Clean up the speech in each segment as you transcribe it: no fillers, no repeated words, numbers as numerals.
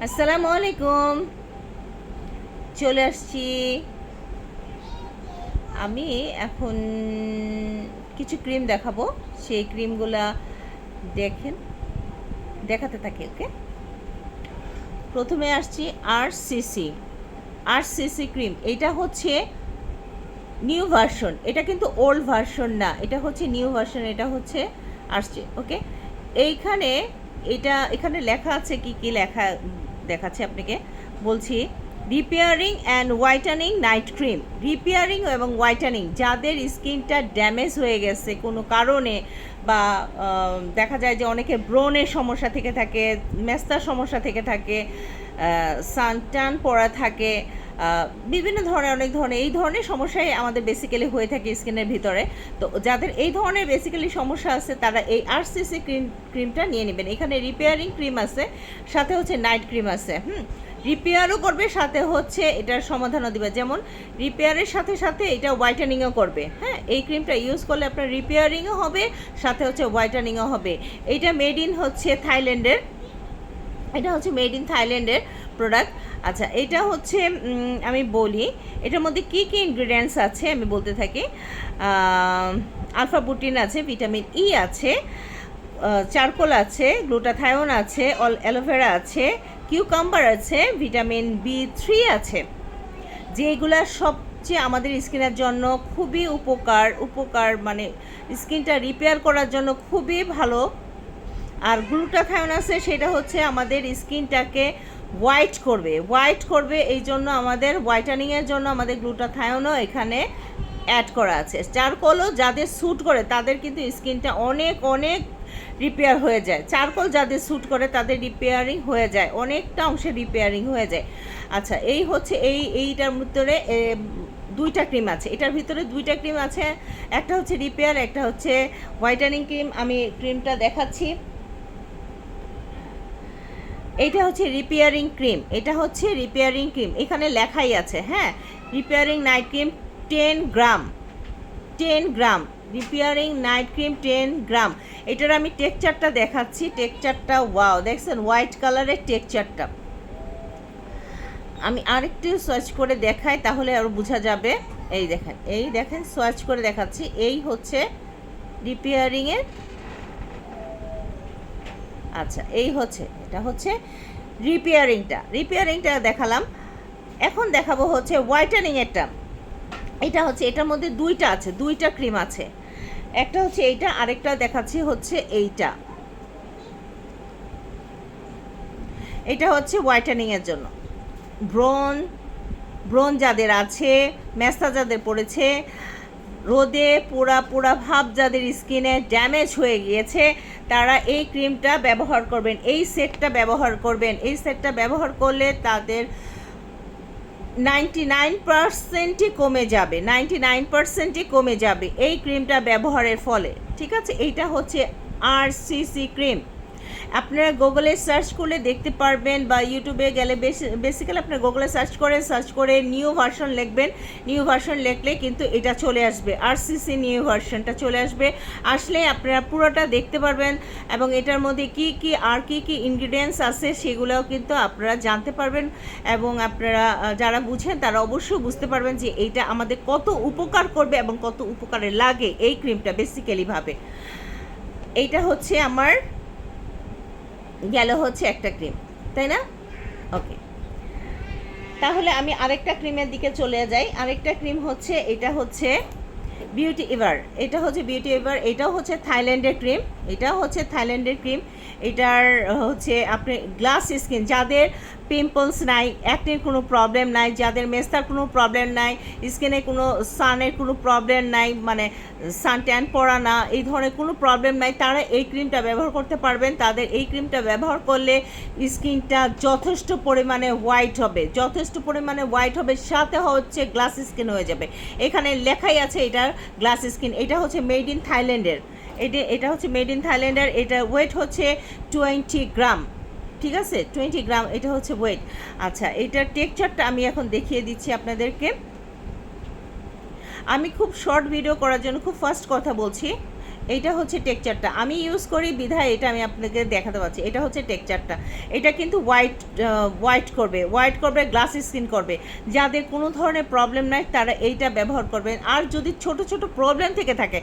আসসালামু আলাইকুম। চলে আসছি। আমি এখন কিছু ক্রিম দেখাবো, সেই ক্রিমগুলা দেখেন, দেখাতে থাকি। ওকে, প্রথমে আসছি আর সিসি ক্রিম। এটা হচ্ছে নিউ ভার্সন, এটা কিন্তু ওল্ড ভার্সন না, এটা হচ্ছে নিউ ভার্সন, এটা হচ্ছে আসছে। ওকে, এইখানে এখানে লেখা আছে, কি কি লেখা দেখাচ্ছে আপনাকে, বলছি। Repairing and whitening night cream. Repairing এবং হোয়াইটেনিং, যাদের স্কিনটা ড্যামেজ হয়ে গেছে কোনো কারণে, বা দেখা যায় যে অনেকের ব্রণের সমস্যা থেকে থাকে, মেস্তার সমস্যা থেকে থাকে, সানটান পড়া থাকে, বিভিন্ন ধরনের, অনেক ধরনের এই ধরনের সমস্যাই আমাদের বেসিক্যালি হয়ে থাকে স্কিনের ভিতরে। তো যাদের এই ধরনের বেসিক্যালি সমস্যা আছে তারা এই আরসিসি ক্রিমটা নিয়ে নেবেন। এখানে রিপেয়ারিং ক্রিম আছে, সাথে হচ্ছে নাইট ক্রিম আছে। রিপেয়ারও করবে, সাথে হচ্ছে এটার সমাধানও দিবে। যেমন রিপেয়ারের সাথে সাথে এটা হোয়াইটেনিংও করবে। হ্যাঁ, এই ক্রিমটা ইউজ করলে আপনার রিপেয়ারিংও হবে, সাথে হচ্ছে হোয়াইটেনিংও হবে। এইটা মেড ইন হচ্ছে থাইল্যান্ডের, এটা হচ্ছে মেড ইন থাইল্যান্ডের প্রোডাক্ট। আচ্ছা, এটা হচ্ছে আমি বলি এটার মধ্যে কি কি ইনগ্রিডিয়েন্টস আছে আমি বলতে থাকি। আলফা বুটিন আছে, ভিটামিন ই আছে, চারকোল আছে, গ্লুটাথায়ন আছে, অ্যালোভেরা আছে, কিউকাম্বার আছে, ভিটামিন বি3 আছে, যেগুলা সবচেয়ে আমাদের স্কিনের জন্য খুবই উপকার মানে স্কিনটা রিপেয়ার করার জন্য খুবই ভালো। আর গ্লুটাথায়ন আছে, সেটা হচ্ছে আমাদের স্কিনটাকে হোয়াইট করবে, এই জন্য আমাদের হোয়াইটেনিংয়ের জন্য আমাদের গ্লুটাথায়নও এখানে অ্যাড করা আছে। চারকোলও যাদের স্যুট করে তাদের কিন্তু স্কিনটা অনেক অনেক রিপেয়ার হয়ে যায়। চারকোল যাদের স্যুট করে তাদের রিপেয়ারিং হয়ে যায়, অনেকটা অংশে রিপেয়ারিং হয়ে যায়। আচ্ছা, এই হচ্ছে এইটার ভিতরে দুইটা ক্রিম আছে, এটার ভিতরে দুইটা ক্রিম আছে, একটা হচ্ছে রিপেয়ার, একটা হচ্ছে হোয়াইটেনিং ক্রিম। আমি ক্রিমটা দেখাচ্ছি। এটা হচ্ছে রিপেয়ারিং ক্রিম, এখানে লেখাই আছে। হ্যাঁ, রিপেয়ারিং নাইট ক্রিম 10 গ্রাম রিপেয়ারিং নাইট ক্রিম 10 গ্রাম। এটার আমি টেক্সচারটা দেখাচ্ছি। টেক্সচারটা ওয়াও, দেখছেন হোয়াইট কালারের টেক্সচারটা। আমি আরেকটু সোয়াচ করে দেখাই, তাহলে আরও বোঝা যাবে। এই দেখেন সোয়াচ করে দেখাচ্ছি। এই হচ্ছে রিপেয়ারিংয়ের, আচ্ছা এই হচ্ছে, এটা হচ্ছে রিপেয়ারিংটা দেখালাম। এখন দেখাবো হচ্ছে হোয়াইটেনিংয়েরটা। এটা হচ্ছে, এটার মধ্যে দুইটা ক্রিম আছে, একটা হচ্ছে এইটা, আরেকটা দেখাচ্ছি হচ্ছে এটা হচ্ছে হোয়াইটেনিংয়ের জন্য। ব্রণ যাদের আছে, মেস্তা যাদের পড়েছে, রোদে পোড়া ভাব যাদের স্কিনে ড্যামেজ হয়ে গিয়েছে, তারা এই ক্রিমটা ব্যবহার করবেন, এই সেটটা ব্যবহার করলে তাদের 99%ই কমে যাবে এই ক্রিমটা ব্যবহারের ফলে। ঠিক আছে, এইটা হচ্ছে আরসিসি ক্রিম। আপনারা গুগলে সার্চ করলে দেখতে পারবেন, বা ইউটিউবে গেলে বেসিক্যালি আপনার গুগলে সার্চ করে নিউ ভার্সন লিখবেন। নিউ ভার্সন লিখলে কিন্তু এটা চলে আসবে, আরসিসি নিউ ভার্সনটা চলে আসবে। আসলে আপনারা পুরোটা দেখতে পারবেন, এবং এটার মধ্যে কি কি ইনগ্রিডিয়েন্টস আছে সেগুলোও কিন্তু আপনারা জানতে পারবেন। এবং আপনারা যারা বুঝেন তারা অবশ্যই বুঝতে পারবেন যে এইটা আমাদের কত উপকার করবে এবং কত উপকারে লাগে এই ক্রিমটা বেসিক্যালিভাবে। এইটা হচ্ছে আমার গেল হচ্ছে একটা ক্রিম, তাই না? ওকে, তাহলে আমি আরেকটা ক্রিমের দিকে চলে যাই। আরেকটা ক্রিম হচ্ছে, এটা হচ্ছে বিউটি এভার। এটাও হচ্ছে থাইল্যান্ডের ক্রিম। এটার হচ্ছে আপনি গ্লাস স্কিন, যাদের পিম্পলস নাই, অ্যাকনির কোনো প্রবলেম নাই, যাদের মেস্তার কোনো প্রবলেম নাই, স্কিনে কোনো সানের কোনো প্রবলেম নাই, মানে সান ট্যান পড়া না, এই ধরনের কোনো প্রবলেম নাই, তারা এই ক্রিমটা ব্যবহার করতে পারবেন। তাদের এই ক্রিমটা ব্যবহার করলে স্কিনটা যথেষ্ট পরিমাণে হোয়াইট হবে, সাথে হচ্ছে গ্লাস স্কিন হয়ে যাবে। এখানে লেখাই আছে এটার গ্লাস স্কিন। এটা হচ্ছে মেড ইন থাইল্যান্ডের, এটা ওয়েট হচ্ছে 20 গ্রাম। ঠিক আছে, 20 গ্রাম এটা হচ্ছে ওয়েট। আচ্ছা, এটার টেক্সচারটা আমি এখন দেখিয়ে দিচ্ছি আপনাদেরকে। আমি খুব শর্ট ভিডিও করার জন্য খুব ফাস্ট কথা বলছি। এইটা হচ্ছে টেক্সচারটা, আমি ইউজ করি বিধায় এটা আমি আপনাকে দেখাতে পারছি। এটা হচ্ছে টেক্সচারটা, এটা কিন্তু হোয়াইট করবে, গ্লাস স্কিন করবে। যাদের কোনো ধরনের প্রবলেম নাই তারা এইটা ব্যবহার করবেন। আর যদি ছোট ছোট প্রবলেম থেকে থাকে,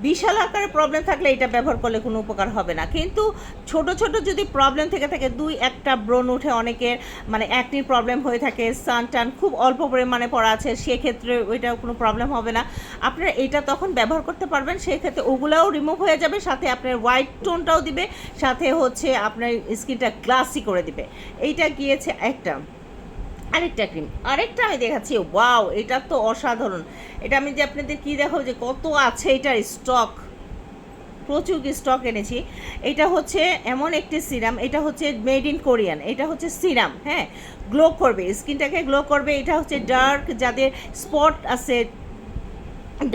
বিশাল আকারে প্রবলেম থাকলে এটা ব্যবহার করলে কোনো উপকার হবে না। কিন্তু ছোট ছোট যদি প্রবলেম থেকে থাকে, 2-1টা ব্রণ উঠে, অনেকের মানে অ্যাকনির প্রবলেম হয়ে থাকে, সানটান খুব অল্প পরিমাণে পড়া আছে, সেক্ষেত্রে ওইটা কোনো প্রবলেম হবে না। আপনারা এটা তখন ব্যবহার করতে পারবেন, সেক্ষেত্রে ওগুলাও রিমুভ হয়ে যাবে, সাথে আপনার হোয়াইট টোনটাও দিবে, সাথে হচ্ছে আপনার স্কিনটা গ্লাসি করে দিবে। এইটা গিয়েছে একটা। আরেকটা ক্রিম, আরেকটা আমি দেখাচ্ছি, ওয়াও, এটা তো অসাধারণ। এটা আমি যে আপনাদের কী দেখাবো যে কত আছে এটার স্টক, প্রচুর স্টক এনেছি। এটা হচ্ছে এমন একটি সিরাম, এটা হচ্ছে মেড ইন কোরিয়ান, এটা হচ্ছে সিরাম, হ্যাঁ, গ্লো করবে, স্কিনটাকে গ্লো করবে। এটা হচ্ছে ডার্ক, যাদের স্পট আছে,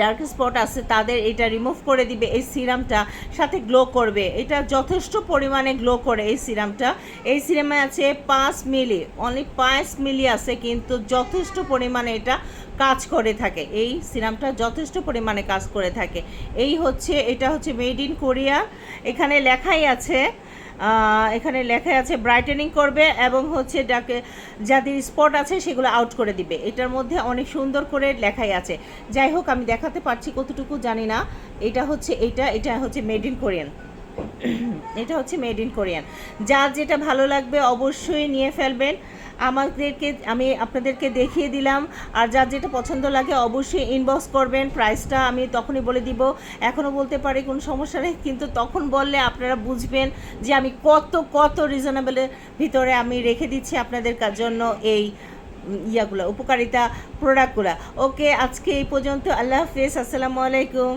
ডার্ক স্পট আছে তাদের এটা রিমুভ করে দিবে এই সিরামটা, সাথে গ্লো করবে। এটা যথেষ্ট পরিমাণে গ্লো করে এই সিরামটা। এই সিরামে আছে 5 মিলি, অনলি 5 মিলি আছে, কিন্তু যথেষ্ট পরিমাণে এটা কাজ করে থাকে। এই সিরামটা যথেষ্ট পরিমাণে কাজ করে থাকে। এই হচ্ছে, এটা হচ্ছে মেড ইন কোরিয়া। এখানে লেখাই আছে, ব্রাইটেনিং করবে এবং হচ্ছে যাদের স্পট আছে সেগুলো আউট করে দিবে। এটার মধ্যে অনেক সুন্দর করে লেখাই আছে। যাই হোক, আমি দেখাতে পারছি কতটুকু জানি না। এটা হচ্ছে মেড ইন কোরিয়ান। এটা হচ্ছে মেড ইন কোরিয়ান। যার যেটা ভালো লাগবে অবশ্যই নিয়ে ফেলবেন। আমি আপনাদেরকে দেখিয়ে দিলাম। আর যার যেটা পছন্দ লাগে অবশ্যই ইনবক্স করবেন। প্রাইসটা আমি তখনই বলে দিব, এখনও বলতে পারি, কোনো সমস্যা নেই, কিন্তু তখন বললে আপনারা বুঝবেন যে আমি কত রিজনেবলের ভিতরে আমি রেখে দিচ্ছি আপনাদের জন্য এই উপকারিতা প্রোডাক্টগুলো। ওকে, আজকে এই পর্যন্ত। আল্লাহ হাফেজ, আসসালামু আলাইকুম।